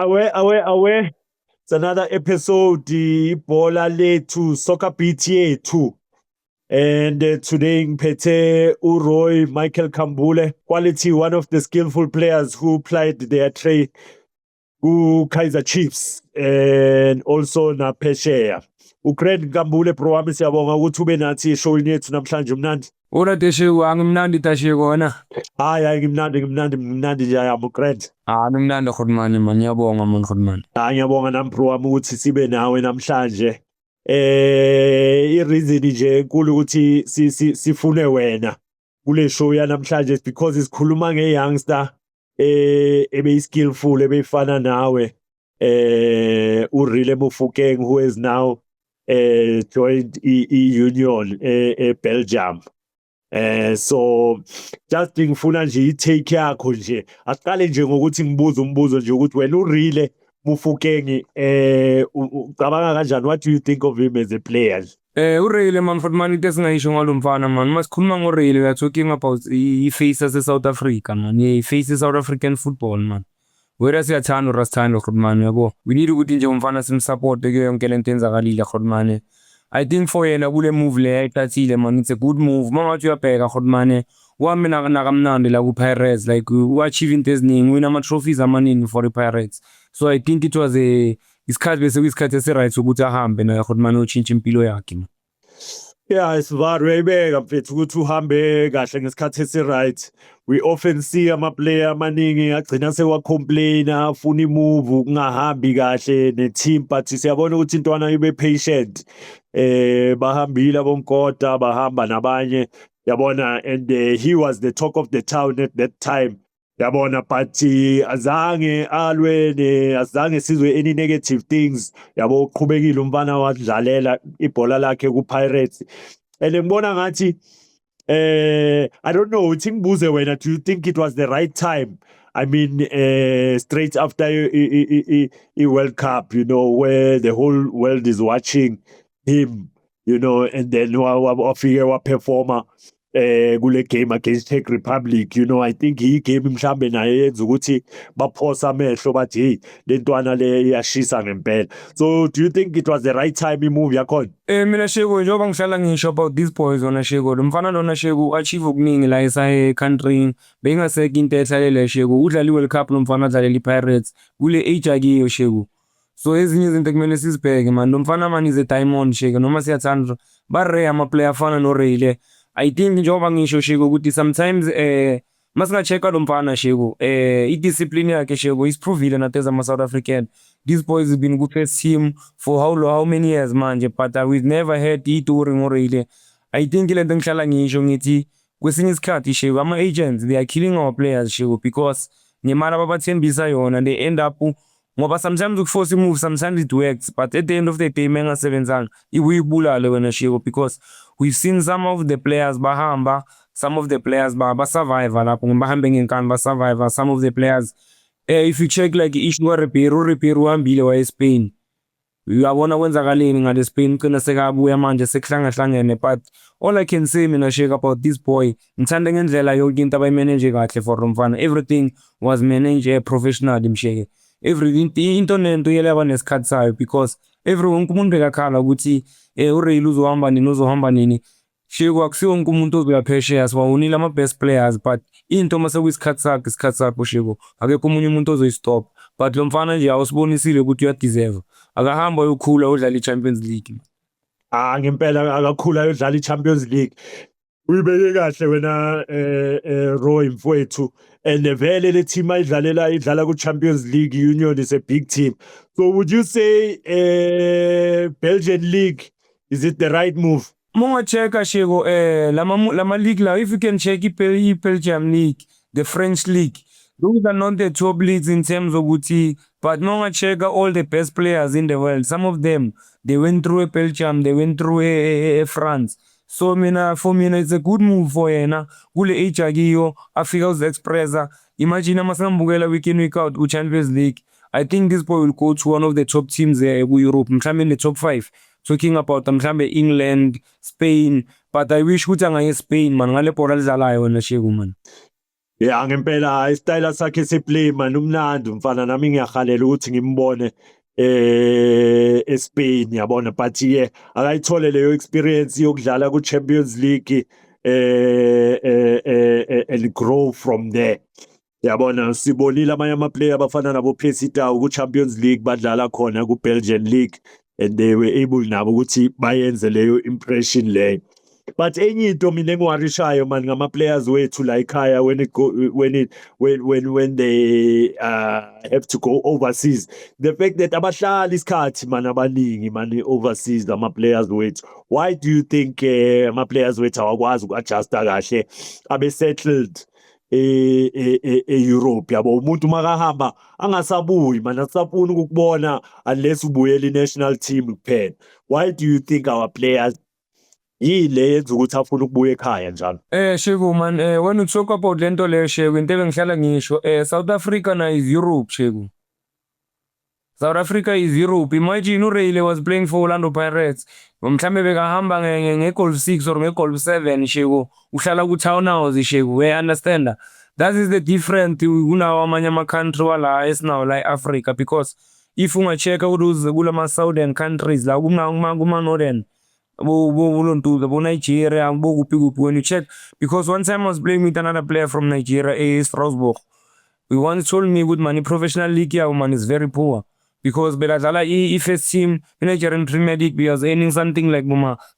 Aware. It's another episode, Bola Letu, Soccer Beat yethu. And today, ngiphethe Uroy Michael Kambule, quality, one of the skillful players who plied their trade ku-Kaizer Chiefs and also naphesheya. Ugrand Kambule bro wami siyabonga ukuthi ube nathi eshowini yethu namhlanje mnandi. Ula Teshego, angimnandi Tashego na. Hayi ngimnandi nje yami uGrand. Angimnandi khudmani man, ngiyabonga man khudmani. Ngiyabonga nami bro wami ukuthi sibe nawe namhlanje. I-reason nje enkulu ukuthi sifune wena kule show yanamhlanje because sikhuluma nge-youngster ebe-skillful ebeyifana nawe uRile Mofokeng, who is now joined i-union eBelgium. So just ngifuna nje i-take yakho nje, asiqale nje ngokuthi ngibuze umbuzo nje ukuthi wena uRile Mofokeng ucabanga kanjani? What do you think of him as a player? Urile man khudmani into esingayisho ngalo mfana man. Masikhuluma ngoRile, we are talking about i-face ase-South Africa man, i-face South African football man. Whether siyathanda or asithanda khudmani yabo. We need ukuthi nje umfana simsupport kuyo yonke lento enzakalile khudmani. I think for yena kule move le ayithathile man, it's a good move. Mangathi uyabheka khudmani, wami nakamnandi la ku-Pirates, like u-achieve into eziningi, wina ama-trophies amaningi for i-Pirates. So I think it was isikhathi bese kuyisikhathi esi-right ukuthi ahambe naye khudmani utshintshe impilo yakhe man. Yeah, Sivaro uyayibeka mfethu ukuthi uhambe kahle ngesikhathi esi-right. We often see ama-player amaningi agcina sewacomplaina, afuna imove kungahambi kahle ne-team, but siyabona ukuthi intwana ibe patient. Bahambile abonkota, bahamba nabanye, yabona, and he was the talk of the town at that time. Yabona, but azange alwe azange sizwe any negative things. Yabo uqhubekile umfana wadlalela ibhola lakhe ku-Pirates. And ngibona ngathi I don't know, uthi ngibuze wena, do you think it was the right time? I mean, straight after a World Cup, you know, where the whole world is watching him, you know, and then wafike waperforma kule game against Czech Republic, you know, I think he game mhlambe naye yenza ukuthi baphosa amehlo bathi hey, lentwana le iyashisa ngempela. So do you think it was the right time imove yakhona? Mina Shego, njengoba ngihlala ngisho about these boys ona Shego, lo mfana lona Shego achieve okuningi la esa-country, bengaseke into ethalele Shego, udlala i-World Cup lo mfana adlalela i-Pirates kule age akiyo Shego. So ezinye izinto kumele sizibheke man, lo mfana man is a diamond Shego, noma siyathanda ba-rare ama-player afana noRile. I think njengoba ngisho Shego ukuthi sometimes masinga-check-a lo mfana Shego, i-discipline yakhe Shego isiprovile nathi as ama-South African. These boys have been first team for how many years manje, but we've never had i-touring ngoRile. I think lento ngihlala ngisho ngithi kwesinye isikhathi Shego ama-agents they are killing our players Shego, because nemali ababathembisa yona they end up ngoba sometimes ukuforce move, sometimes it works, but at the end of the day mengasebenzanga ibulale wena Shego, because we've seen some of the players bahamba, some of the players ba-survive lapho bahambe ngenkani ba-survive, some of the players if you check like issue uRibeiro uhambile waye Spain, uyabona kwenzakaleni ngale Spain, kugcina sekabuya manje sekuhlangahlangene. But all I can say mina Shego about this boy, ngithanda ngendlela yonke into abayimanage kahle for umfana, everything was managed professionally msheke. Everything into nento yelaba nesikhathi sayo, because wonke umuntu bekakhala ukuthi uRile uzohamba nini Shego, akusiwo wonke umuntu ozoya phesheya, siwawonile ama-best players, but into mase kuyisikhathi sakho Shego, akekho omunye umuntu ozoyistop. But lo mfana nje awusibonisile ukuthi uyadeserve, akahamba yokhula udlala i-Champions League. Ngempela akakhula ayodlala i-Champions League. Uyibeke kahle wena Roy mfowethu, and vele le team idlala ku-Champions League, Union is a big team. So would you say Belgian league, is it the right move? Monga checka Shego, lama league la, if you can check i-Belgium league, the French league, those are not the top leagues in terms of Guti, but monga checka all the best players in the world. Some of them, they went through Belgium, they went through France. So for me, it's a good move for yena. Kule age akiyo, afika uzi-expressa. Imagine masambukela week in week out ku-Champions League. I think this boy will go to one of the top teams ku-Europe, mhlambe in the top 5. Talking about mhlambe England, Spain, but I wish ukuthi angaye Spain man, ngale bhola lidlalayo wena Shego man. Yeah, ngempela isitayela sakhe seplay man umnandi mfana, nami ngiyahalela ukuthi ngimbone eSpain yabona, but akayithole leyo experience yokudlala ku-Champions League and grow from there. Yabona, sibonile amanye ama-player abafana nabo-Percy Tau ku-Champions League badlala khona ku-Belgian League, and they were able nabo ukuthi bayenze leyo impression leyo. But enye into mina engiwarishayo man ngama-players wethu la ekhaya when they have to go overseas, the fact that abahlali isikhathi man abaningi man overseas ama-players wethu. Why do you think ama-players wethu awakwazi uku-adjusta kahle abe settled e-Europe? Yabo, umuntu makahamba angasabuyi man, asafuni ukukubona unless ubuyela i-national team kuphela. Why do you think our players yile yenza ukuthi afuna ukubuya ekhaya njalo? Shego man, when you talk about lento leyo Shego, into engihlala ngisho, South Africa na is Europe Shego. South Africa is Europe. Imagine uRayleigh was playing for Orlando Pirates. Mhlambe bekahamba nge-goal 6 or nge-goal 7 Shego. Uhlala ku-Townhouse Shego. We understand? That is the difference kunawo amanye ama-country wala esinawo la e-Africa, because if ungachecka kulama southern countries la kuma-northern bo Nigeria, bo kuphi when you check, because one time I was playing with another player from Nigeria, Strasbourg. We once told me with money professional league yeah, man is very poor, because beladlala first team in Nigerian Premier League we was earning something like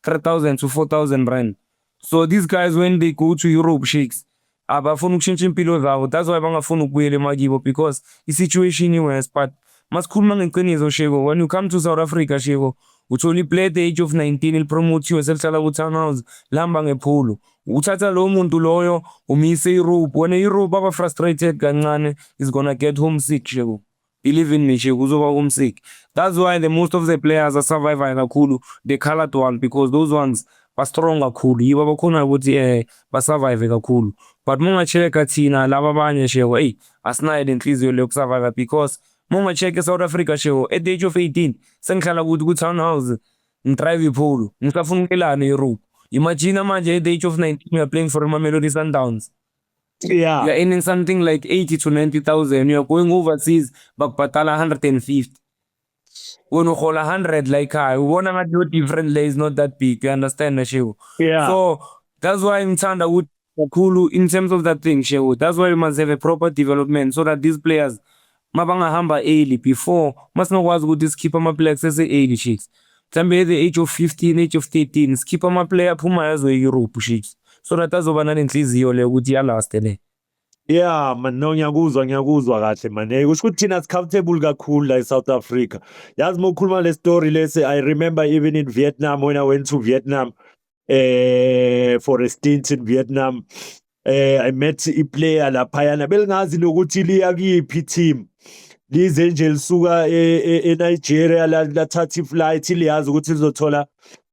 3,000 to 4,000 rand. So these guys when they go to Europe sheiks abafuna ukushintsha impilo zabo, that's why bangafuna ukubuyela emakibo, because i-situation iwes. But masikhuluma ngeqiniso Shego, when you come to South Africa Shego, uthi only play at the age of 19 il-promote selihlala ku-Townhouse lihamba ngepholo. Uthatha lo muntu loyo umise Europe, when Europe aba frustrated kancane is gonna get homesick Shego. Believe in me Shego, uzoba homesick. That's why the most of the players are surviving kakhulu the colored one, because those ones ba strong kakhulu, yibo abakhona ukuthi basurvive kakhulu. But mungacheka thina laba abanye Shego, asinayo le nhliziyo leyo kusurvive, because mungacheka eSouth Africa Shego, at the age of 18 sengihlala ku-Townhouse ngidrive ipholo, ngisafuna ukelana e-Europe. Imagine manje at the age of 19 you are playing for Mamelodi Sundowns. Yeah. You are earning something like 80 to 90,000. You are going overseas bakubhatala 150. When you call 100 like ubona ngathi your different lay is not that big, you understand Shego? Yeah. So that's why ngithanda ukuthi kakhulu in terms of that thing Shego. That's why we must have a proper development so that these players mabangahamba early before masinokwazi ukuthi sikhiphe ama-players ese-early sheiks. Mhlambe at the age of 15, age of 13 sikhiphe ama-player aphumayo azoye-Europe sheiks, so that azoba nalenhliziyo leyo ukuthi yalaste le. Yeah man, no ngiyakuzwa kahle man. Kusho ukuthi thina comfortable kakhulu la eSouth Africa. Yazi uma ukhuluma le story lese, I remember even in Vietnam, when I went to Vietnam for a stint in Vietnam, I met a player laphayana belingazi nokuthi liya kuyiphi team, lize nje lisuka eNigeria lathatha iflight liyazi ukuthi lizothola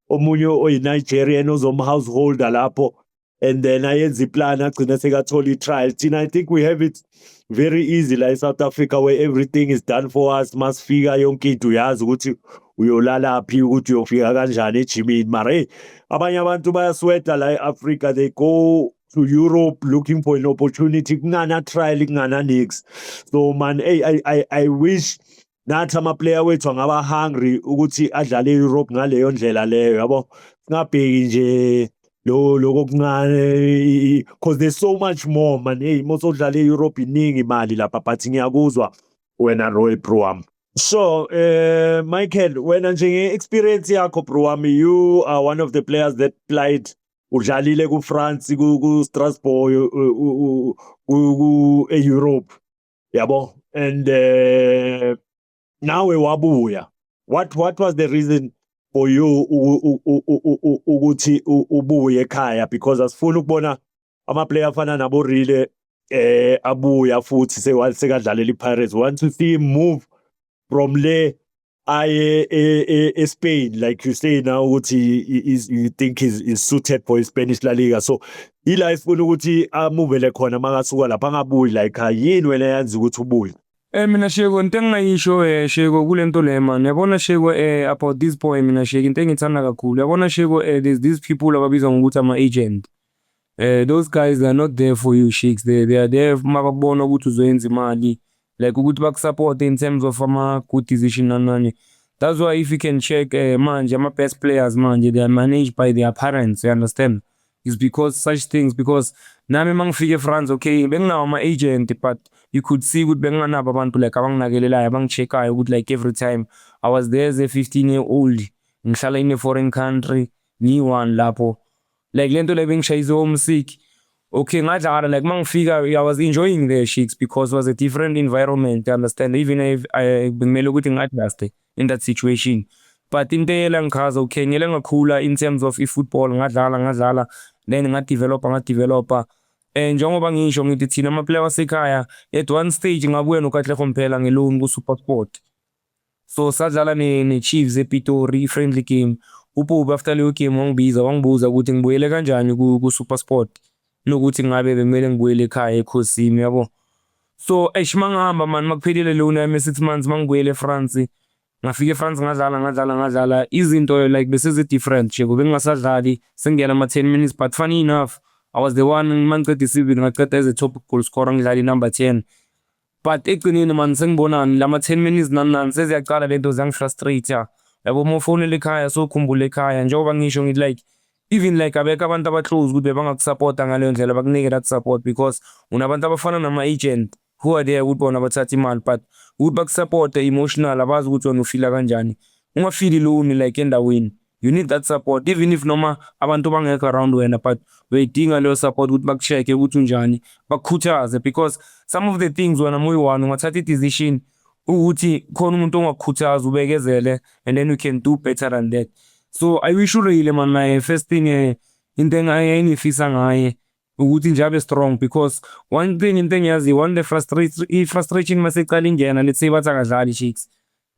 omunye oyi-Nigerian ozomhouseholder lapho, and then ayenza iplan agcina sekathola i-trial. Thina I think we have it very easy la eSouth Africa, where everything is done for us. Masifika yonke into uyazi ukuthi uyolala phi, ukuthi uyofika kanjani ejimini. Mara abanye abantu bayasweta la e-Africa, they go to Europe looking for an opportunity, kungana trial kungana nix. So man, I wish nathi ama-player wethu angaba hungry ukuthi adlale e-Europe ngaleyo ndlela leyo, yabo, singabheki nje lokho kuncane, because there's so much more man. Mosodlala e-Europe iningi imali lapha, but ngiyakuzwa wena Roy bro wami. So Michael, wena njenge-experience yakho bro wami, you are one of the players that played, udlalile ku-France, ku-Strasbourg, e-Europe, yabo, and nawe wabuya. What was the reason for you ukuthi ubuye ekhaya? Because asifuna ukubona ama-player afana nabo Rile abuya futhi sekadlalela i-Pirates. We want to see him move from le aye eSpain, like you say now ukuthi you think is suited for Spanish La Liga. So ila ifuna ukuthi amuvele khona makasuka lapha angabuyi la ekhaya. Yini wena yanzi ukuthi ubuye? Mina Shego, into engingayisho Shego kulento le man, yabona Shego about this boy mina Shego, into engithanda kakhulu, yabona Shego there's these people ababizwa ngokuthi ama-agent. Those guys are not there for you, sheiks. They are there makubona ukuthi uzoyenza imali, like ukuthi bakusupport in terms of good decision nani. That's why if you can check manje my best players manje, they are managed by their parents, you understand? It's because such things, because nami mangifike France, okay, benginawo ama-agent, but you could see ukuthi benginganabo abantu like abanginakekelayo abangi-check-ayo ukuthi like every time I was there as a 15-year-old ngihlala in a foreign country ngiyi-one lapho, like lento le bengishayise homesick. Okay, ngadlala like mangifika I was enjoying the sheiks because it was a different environment, you understand? Even if bengimele ukuthi ngi-adjust in that situation, but into eyela ngikhaza, okay, ngiyele ngakhula in terms of i-football, ngadlala then ngadevelopa njengoba ngisho ngithi thina ama-player wasekhaya at one stage ngabuya noKatlego Mphela nge-loan ku-SuperSport. So sadlala ne-Chiefs ePitori i-friendly game. uPopi after leyo game wangibuza ukuthi ngibuyele kanjani ku-SuperSport nokuthi ngabe bekumele ngibuyele ekhaya ekhosini, yabo. So mangihamba man, makuphelile loan yami 6 months mangibuyele eFrance, ngafika eFrance ngadlala izinto like bese-different nje, bengingasadlali sengingena ama-10 minutes, but funny enough I was the one mangiceda i-season ngaqeda as a top goal scorer ngidlala number 10. But ekugcineni man sengibonani lama 10 minutes nani seziyaqala lento ziyangifrustrate, yabo. Mawufonela ekhaya sokhumbula ekhaya, njengoba ngisho ngithi like even like abekho abantu aba-close ukuthi bangakusupport ngaleyo ndlela bakunike that support, because unabantu abafana nama-agent who are there ukuthi bona bathatha imali, but ukuthi bakusupport emotional abazi ukuthi wena ufila kanjani. Ungafili alone like endaweni, you need that support even if noma abantu bangekho around wena, but uyayidinga leyo support ukuthi baku-check ukuthi unjani, bakukhuthaze, because some of the things wena moyi-one ungathatha i-decision ukuthi khona umuntu ongakukhuthaza ubekezele and then you can do better than that. So I wish really man, naye first thing into engifisa ngaye ukuthi nje abe strong, because one thing into engiyazi, one the frustration masecala ingena, let's say bathi akadlali sheiks,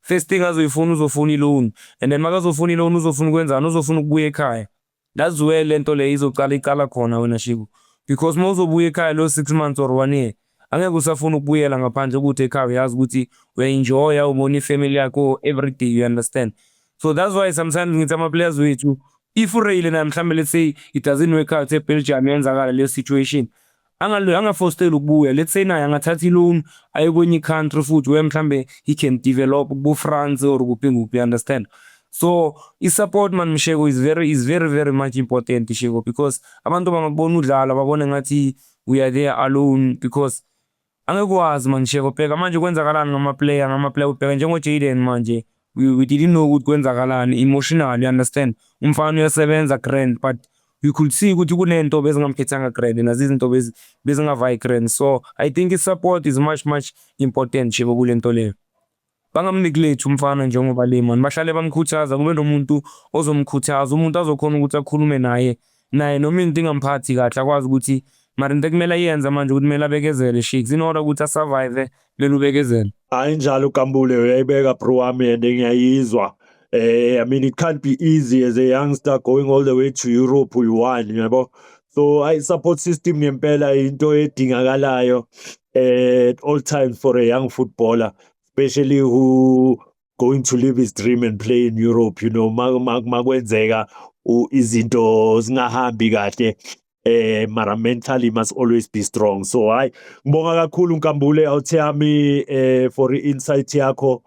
first thing azoyifuna uzofuna i-loan, and then makazofuna i-loan uzofuna ukwenzani, uzofuna ukubuya ekhaya. That's where lento le iqala khona wena shiku, because mawuzobuya ekhaya lo 6 months or 1 year angeke usafuna ukubuyela ngaphandle ukuthi ekhaya uyazi ukuthi uya-enjoya, ubona ifamily yakho every day, you understand? So that's why sometimes ngithi ama-players wethu if ureyile naye mhlambe let's say it doesn't work out eBelgium yenzakala leyo situation, angafosteli ukubuya, let's say naye angathatha i-loan aye kwenye i-country futhi where mhlambe he can develop kubo-France or kuphi, you understand? So i-support man msheko is very much important sheko, because abantu bangakubona udlala babone ngathi we are there alone, because angeke wazi man sheko phela manje kwenzakalani ngama-player ubheka njengo-Jayden manje, we didn't know ukuthi kwenzakalani emotionally, you understand? Umfana uyasebenza grand, but you could see ukuthi kunento bezingamkhethanga grand nazo izinto bezingavayi grand. So I think i-support is much important sheko kulento leyo. Bangamneglect umfana njengoba le man, bahlale bamkhuthaza, kube nomuntu ozomkhuthaza, umuntu azokhona ukuthi akhulume naye noma into ingamphathi kahle akwazi ukuthi mara into ekumele ayenza manje ukuthi kumele abekezele sheiks in order ukuthi asurvive kumele ubekezele. Hayi njalo Kambule, uyayibeka bro wami and ngiyayizwa. I mean it can't be easy as a youngster going all the way to Europe uyi-one, yabo. So support system ngempela into edingakalayo at all times for a young footballer, especially who going to live his dream and play in Europe, you know, makwenzeka izinto zingahambi kahle, mara mentally must always be strong. So hayi ngibonga kakhulu Nkambule Authami for i-insight yakho.